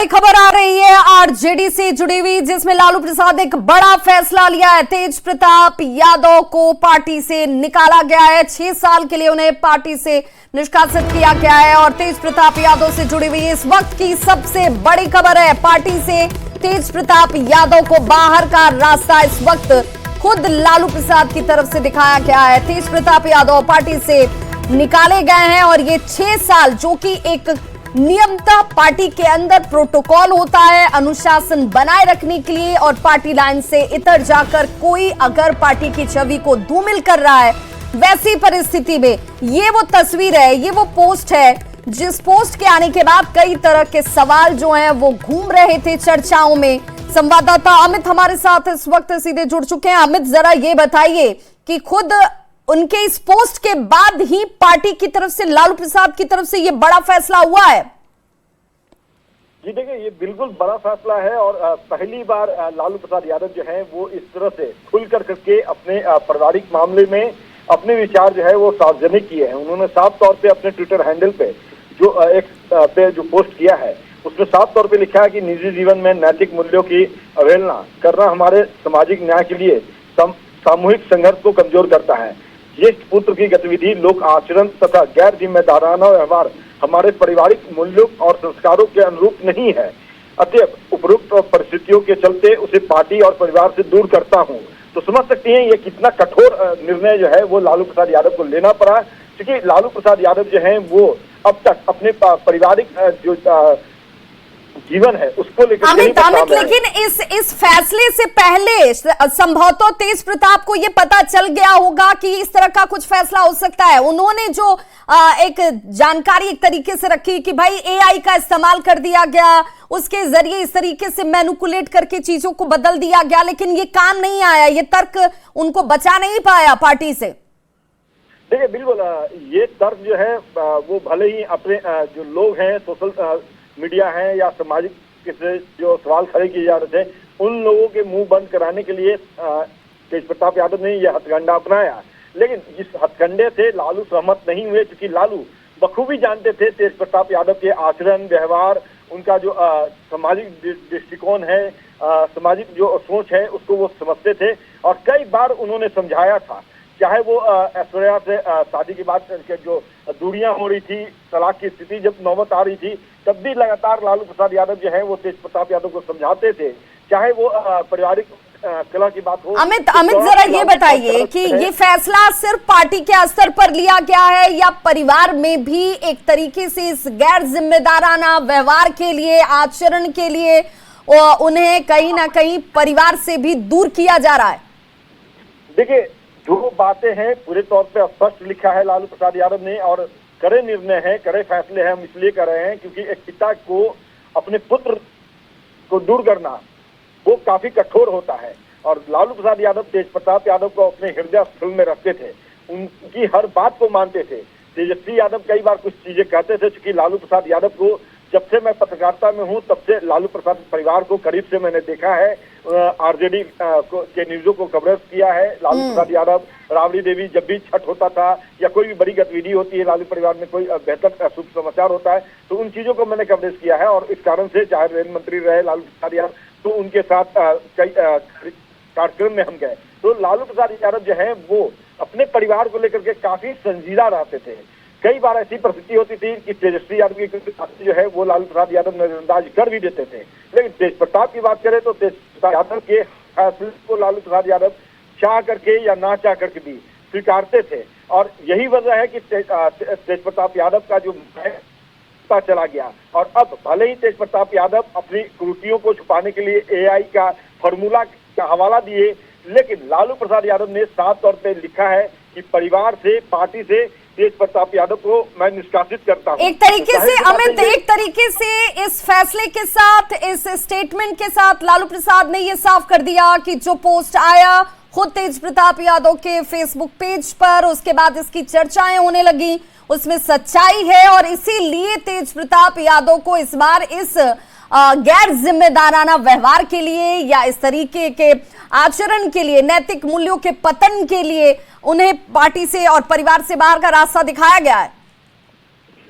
खबर आ रही है आरजेडी से जुड़ी हुई, जिसमें लालू प्रसाद ने एक बड़ा फैसला लिया है। तेज प्रताप यादव को पार्टी से निकाला गया है। 6 साल के लिए उन्हें पार्टी से निष्कासित किया गया है। और तेज प्रताप यादव से जुड़ी हुई इस वक्त की सबसे बड़ी खबर है। पार्टी से तेज प्रताप यादव को बाहर का रास्ता इस वक्त खुद लालू प्रसाद की तरफ से दिखाया गया है। तेज प्रताप यादव पार्टी से निकाले गए हैं और ये 6 साल, जो कि एक नियमतः पार्टी के अंदर प्रोटोकॉल होता है अनुशासन बनाए रखने के लिए, और पार्टी लाइन से इतर जाकर कोई अगर पार्टी की छवि को धूमिल कर रहा है, वैसी परिस्थिति में ये वो तस्वीर है, ये वो पोस्ट है जिस पोस्ट के आने के बाद कई तरह के सवाल जो हैं वो घूम रहे थे चर्चाओं में। संवाददाता अमित हमारे साथ इस वक्त सीधे जुड़ चुके हैं। अमित, जरा ये बताइए कि खुद उनके इस पोस्ट के बाद ही पार्टी की तरफ से, लालू प्रसाद की तरफ से ये बड़ा फैसला हुआ है। जी देखिए, ये बिल्कुल बड़ा फैसला है और पहली बार लालू प्रसाद यादव जो है वो इस तरह से खुलकर करके अपने पारिवारिक मामले में अपने विचार जो है वो सार्वजनिक किए हैं। उन्होंने साफ तौर पे अपने ट्विटर हैंडल पे जो पोस्ट किया है उसमें साफ तौर पे लिखा है कि निजी जीवन में नैतिक मूल्यों की अवहेलना करना हमारे सामाजिक न्याय के लिए सामूहिक संघर्ष को कमजोर करता है। ये पुत्र की गतिविधि, लोक आचरण तथा गैर जिम्मेदाराना व्यवहार हमारे पारिवारिक मूल्यों और संस्कारों के अनुरूप नहीं है। अतएव उपरोक्त परिस्थितियों के चलते उसे पार्टी और परिवार से दूर करता हूं। तो समझ सकते हैं ये कितना कठोर निर्णय जो है वो लालू प्रसाद यादव को लेना पड़ा, क्योंकि लालू प्रसाद यादव जो है वो अब तक अपने पारिवारिक जो जीवन है उसको लेकर अमित, लेकिन इस फैसले से पहले संभवतः तेज प्रताप को ये पता चल गया होगा कि इस तरह का कुछ फैसला हो सकता है। उन्होंने जो एक जानकारी एक तरीके से रखी कि भाई एआई का इस्तेमाल कर दिया गया, उसके जरिए इस तरीके से मैनिपुलेट करके चीजों को बदल दिया गया, लेकिन ये काम नहीं आया, ये तर्क उनको बचा नहीं पाया पार्टी से। देखिए, बिल्कुल ये तर्क जो है वो भले ही अपने जो लोग हैं, सोशल मीडिया है या सामाजिक से जो सवाल खड़े किए जा रहे थे, उन लोगों के मुंह बंद कराने के लिए तेज प्रताप यादव ने यह हथकंडा अपनाया। लेकिन इस हथकंडे से लालू सहमत नहीं हुए, क्योंकि लालू बखूबी जानते थे तेज प्रताप यादव के आचरण, व्यवहार, उनका जो सामाजिक दृष्टिकोण है, सामाजिक जो सोच है उसको वो समझते थे। और कई बार उन्होंने समझाया था, चाहे वो ऐश्वर्या से शादी के बाद जो दूरियां हो रही थी, तलाक की स्थिति जब नौबत आ रही थी, तब भी लगातार लालू प्रसाद यादव जो है वो तेज प्रताप यादव को समझाते थे, चाहे वो पारिवारिक कला की बात हो। अमित, जरा ये बताइए कि ये फैसला सिर्फ पार्टी के स्तर पर लिया गया है या परिवार में भी एक तरीके से इस गैर जिम्मेदाराना व्यवहार के लिए, आचरण के लिए उन्हें कहीं ना कहीं परिवार से भी दूर किया जा रहा है? देखिए, जो बातें हैं पूरे तौर पे स्पष्ट लिखा है लालू प्रसाद यादव ने, और कड़े निर्णय है, कड़े फैसले हैं। हम इसलिए कर रहे हैं क्योंकि एक पिता को अपने पुत्र को दूर करना वो काफी कठोर होता है। और लालू प्रसाद यादव तेज प्रताप यादव को अपने हृदय स्थल में रखते थे, उनकी हर बात को मानते थे। तेजस्वी यादव कई बार कुछ चीजें कहते थे, क्योंकि लालू प्रसाद यादव को जब से मैं पत्रकारिता में हूं तब से लालू प्रसाद परिवार को करीब से मैंने देखा है। आरजेडी के न्यूज़ों को कवरेज किया है। लालू प्रसाद यादव, राबड़ी देवी, जब भी छठ होता था या कोई भी बड़ी गतिविधि होती है, लालू परिवार में कोई बेहतर शुभ समाचार होता है, तो उन चीजों को मैंने कवरेज किया है। और इस कारण से चाहे रेल मंत्री रहे लालू प्रसाद यादव, तो उनके साथ कई कार्यक्रम में हम गए। तो लालू प्रसाद यादव जो है वो अपने परिवार को लेकर के काफी संजीदा रहते थे। कई बार ऐसी परिस्थिति होती थी कि तेजस्वी यादव की जो है वो लालू प्रसाद यादव नजरअंदाज कर भी देते थे। लेकिन तेज प्रताप की बात करें तो तेज प्रताप यादव के फैसले को लालू प्रसाद यादव चाह करके या ना चाह करके भी स्वीकारते थे। और यही वजह है कि तेज प्रताप यादव का जो पता चला गया। और अब भले ही तेज प्रताप यादव अपनी त्रुटियों को छुपाने के लिए एआई का फॉर्मूला का हवाला दिए, लेकिन लालू प्रसाद यादव ने साफ तौर पर लिखा है कि परिवार से, पार्टी से तेज प्रताप यादव को मैं निष्कासित करता हूं। एक तरीके से अमित, एक तरीके से इस फैसले के साथ, इस स्टेटमेंट के साथ लालू प्रसाद ने यह साफ कर दिया कि जो पोस्ट आया खुद तेज प्रताप यादव के फेसबुक पेज पर, उसके बाद इसकी चर्चाएं होने लगी, उसमें सच्चाई है। और इसीलिए तेज प्रताप यादव को इस बार इस गैर जिम्मेदाराना व्यवहार के लिए या इस तरीके के आचरण के लिए, नैतिक मूल्यों के पतन के लिए उन्हें पार्टी से और परिवार से बाहर का रास्ता दिखाया गया है।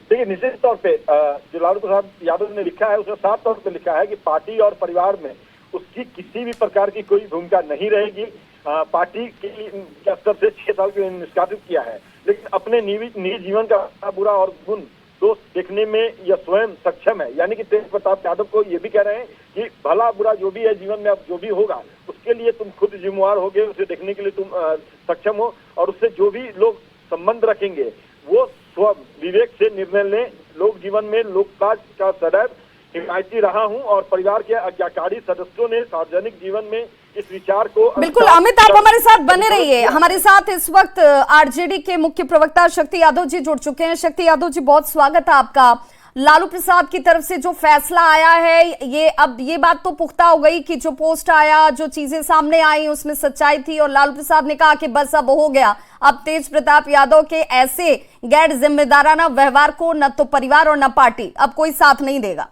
देखिए, निश्चित तौर पे जो लालू प्रसाद यादव ने लिखा है उसमें साफ तौर पे लिखा है कि पार्टी और परिवार में उसकी किसी भी प्रकार की कोई भूमिका नहीं रहेगी। पार्टी के स्तर से 6 साल के लिए निष्कासित किया है, लेकिन अपने निजी जीवन का बुरा और गुण दोष देखने में यह स्वयं सक्षम है। यानी कि तेज प्रताप यादव को ये भी कह रहे हैं कि भला बुरा जो भी है जीवन में, अब जो भी होगा उसके लिए तुम खुद जिम्मेवार होगे, उसे देखने के लिए तुम सक्षम हो, और उससे जो भी लोग संबंध रखेंगे वो स्व विवेक से निर्णय लें। लोक जीवन में लोकराज का सदैव हिमायती रहा हूं और परिवार के आज्ञाकारी सदस्यों ने सार्वजनिक जीवन में इस विचार को बिल्कुल। अमित, आप हमारे साथ बने रहिए। हमारे साथ इस वक्त आरजेडी के मुख्य प्रवक्ता शक्ति यादव जी जुड़ चुके हैं। शक्ति यादव जी, बहुत स्वागत है आपका। लालू प्रसाद की तरफ से जो फैसला आया है, ये बात तो पुख्ता हो गई कि जो पोस्ट आया, जो चीजें सामने आई उसमें सच्चाई थी, और लालू प्रसाद ने कहा कि बस अब हो गया, अब तेज प्रताप यादव के ऐसे गैर जिम्मेदाराना व्यवहार को न तो परिवार और न पार्टी अब कोई साथ नहीं देगा।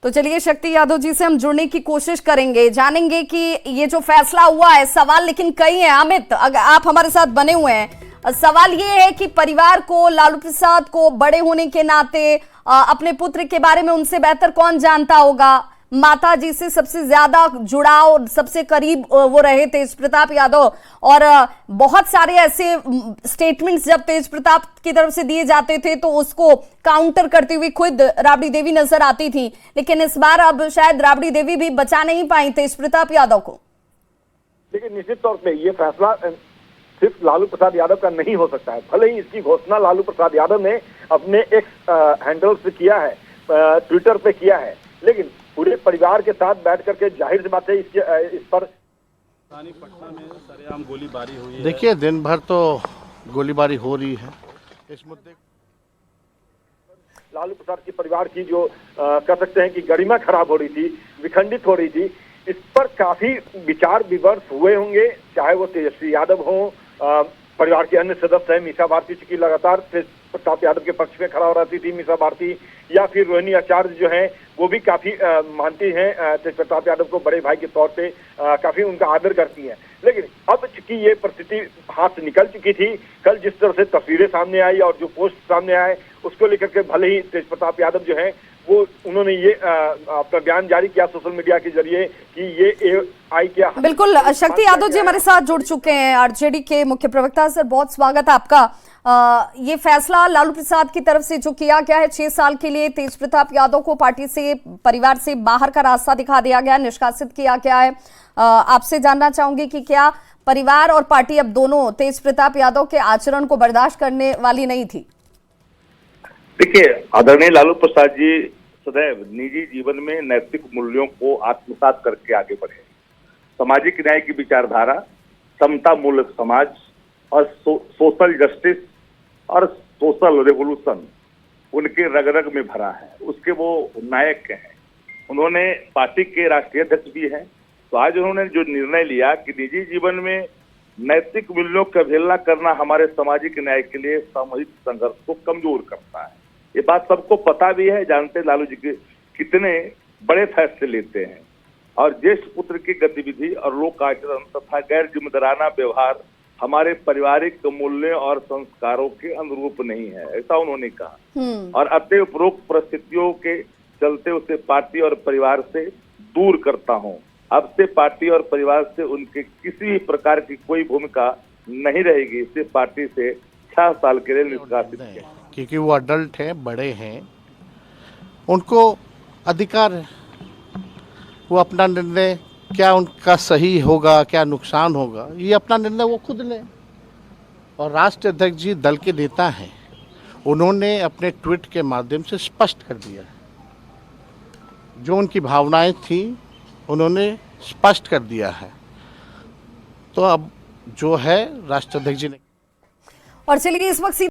तो चलिए शक्ति यादव जी से हम जुड़ने की कोशिश करेंगे, जानेंगे कि ये जो फैसला हुआ है, सवाल लेकिन कई हैं। अमित, अगर आप हमारे साथ बने हुए हैं, सवाल ये है कि परिवार को, लालू प्रसाद को बड़े होने के नाते अपने पुत्र के बारे में उनसे बेहतर कौन जानता होगा। माता जी से सबसे ज्यादा जुड़ाव, सबसे करीब वो रहे तेज प्रताप यादव, और बहुत सारे ऐसे स्टेटमेंट्स जब तेज प्रताप की तरफ से दिए जाते थे तो उसको काउंटर करती हुई खुद राबड़ी देवी नजर आती थी, लेकिन इस बार अब शायद राबड़ी देवी भी बचा नहीं पाई तेज प्रताप यादव को। लेकिन निश्चित तौर पे ये फैसला सिर्फ लालू प्रसाद यादव का नहीं हो सकता है। भले ही इसकी घोषणा लालू प्रसाद यादव ने अपने एक्स हैंडल से किया है, ट्विटर पे किया है, लेकिन पूरे परिवार के साथ बैठ करके जाहिर सी बात है इस पर पटना में सरेआम गोलीबारी हुई है। देखिए, दिन भर तो गोलीबारी हो रही है। इस मुद्दे लालू प्रसाद के परिवार की जो कह सकते हैं कि गरिमा खराब हो रही थी, विखंडित हो रही थी, इस पर काफी विचार विमर्श हुए होंगे, चाहे वो तेजस्वी यादव हो, परिवार के अन्य सदस्य हैं। मीसा भारती की लगातार तेज प्रताप यादव के पक्ष में खड़ा हो रहती थी मीसा भारती, या फिर रोहिणी आचार्य जो हैं वो भी काफी मानती हैं तेज प्रताप यादव को, बड़े भाई के तौर पे काफी उनका आदर करती हैं। लेकिन अब चूंकि ये परिस्थिति हाथ से निकल चुकी थी, कल जिस तरह से तस्वीरें सामने आई और जो पोस्ट सामने आए उसको लेकर के भले ही तेज प्रताप यादव जो है वो उन्होंने ये अपना बयान जारी किया सोशल मीडिया के जरिए कि ये AI क्या। बिल्कुल, शक्ति यादव जी हमारे साथ जुड़ चुके हैं, आरजेडी के मुख्य प्रवक्ता। सर, बहुत स्वागत है आपका। ये फैसला लालू प्रसाद की तरफ से जो किया गया है, 6 साल के लिए तेज प्रताप यादव को पार्टी से, परिवार से बाहर का रास्ता दिखा दिया गया, निष्कासित किया गया है। आपसे जानना चाहूंगी कि क्या परिवार और पार्टी अब दोनों तेज प्रताप यादव के आचरण को बर्दाश्त करने वाली नहीं थी? देखिए, आदरणीय लालू प्रसाद जी सदैव निजी जीवन में नैतिक मूल्यों को आत्मसात करके आगे बढ़े। सामाजिक न्याय की विचारधारा, समता मूल्य समाज और सोशल जस्टिस और सोशल रेवोल्यूशन उनके रग रग में भरा है, उसके वो नायक हैं। उन्होंने पार्टी के राष्ट्रीय अध्यक्ष भी हैं। तो आज उन्होंने जो निर्णय लिया कि निजी जीवन में नैतिक मूल्यों की अवहेलना करना हमारे सामाजिक न्याय के लिए सामूहिक संघर्ष को कमजोर करता है, ये बात सबको पता भी है। जानते लालू जी के कितने बड़े फैसले लेते हैं, और ज्येष्ठ पुत्र की गतिविधि और लोक आचरण तथा गैर जिम्मेदाराना व्यवहार हमारे पारिवारिक मूल्यों और संस्कारों के अनुरूप नहीं है, ऐसा उन्होंने कहा। और अतः उपरोक्त परिस्थितियों के चलते उसे पार्टी और परिवार से दूर करता हूं। अब से पार्टी और परिवार से उनके किसी भी प्रकार की कोई भूमिका नहीं रहेगी। इसे पार्टी से 6 साल के लिए निष्कासित किया, क्योंकि वो अडल्ट हैं, बड़े हैं, उनको अधिकार है, वो अपना निर्णय, क्या उनका सही होगा, क्या नुकसान होगा, ये अपना निर्णय वो खुद लें। और राष्ट्रीय अध्यक्ष जी दल के नेता हैं, उन्होंने अपने ट्वीट के माध्यम से स्पष्ट कर दिया है, जो उनकी भावनाएं थी उन्होंने स्पष्ट कर दिया है। तो अब जो है राष्ट्रीय अध्यक्ष जी ने। और चलिए इस वक्त